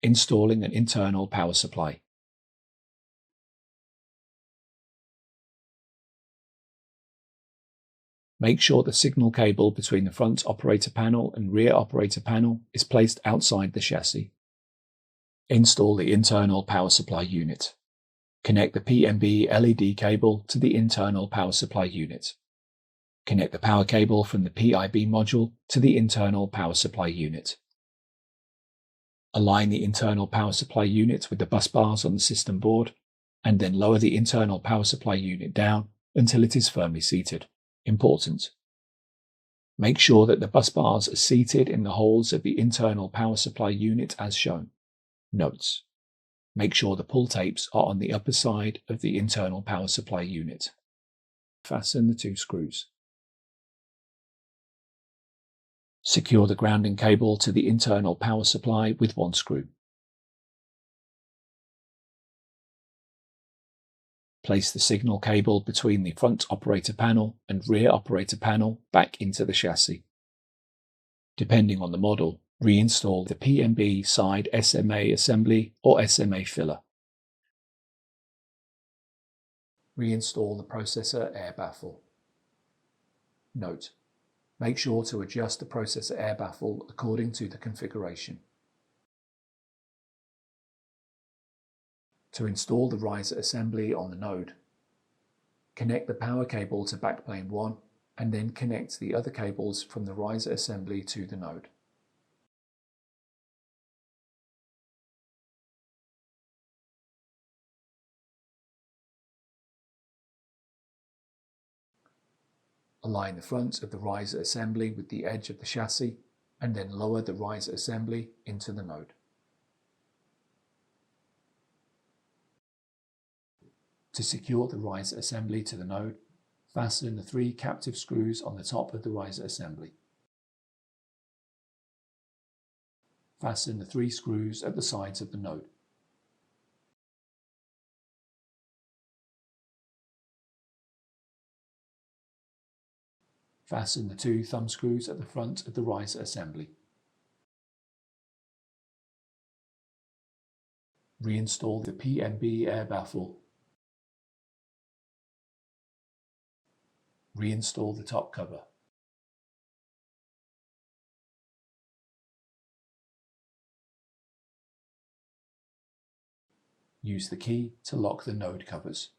Installing an internal power supply. Make sure the signal cable between the front operator panel and rear operator panel is placed outside the chassis. Install the internal power supply unit. Connect the PMB LED cable to the internal power supply unit. Connect the power cable from the PIB module to the internal power supply unit. Align the internal power supply unit with the bus bars on the system board, and then lower the internal power supply unit down until it is firmly seated. Important. Make sure that the bus bars are seated in the holes of the internal power supply unit as shown. Notes. Make sure the pull tapes are on the upper side of the internal power supply unit. Fasten the 2 screws. Secure the grounding cable to the internal power supply with 1 screw. Place the signal cable between the front operator panel and rear operator panel back into the chassis. Depending on the model, reinstall the PMB side SMA assembly or SMA filler. Reinstall the processor air baffle. Note: make sure to adjust the processor air baffle according to the configuration. To install the riser assembly on the node, connect the power cable to backplane 1 and then connect the other cables from the riser assembly to the node. Align the front of the riser assembly with the edge of the chassis and then lower the riser assembly into the node. To secure the riser assembly to the node, fasten the 3 captive screws on the top of the riser assembly. Fasten the 3 screws at the sides of the node. Fasten the 2 thumb screws at the front of the riser assembly. Reinstall the PMB air baffle. Reinstall the top cover. Use the key to lock the node covers.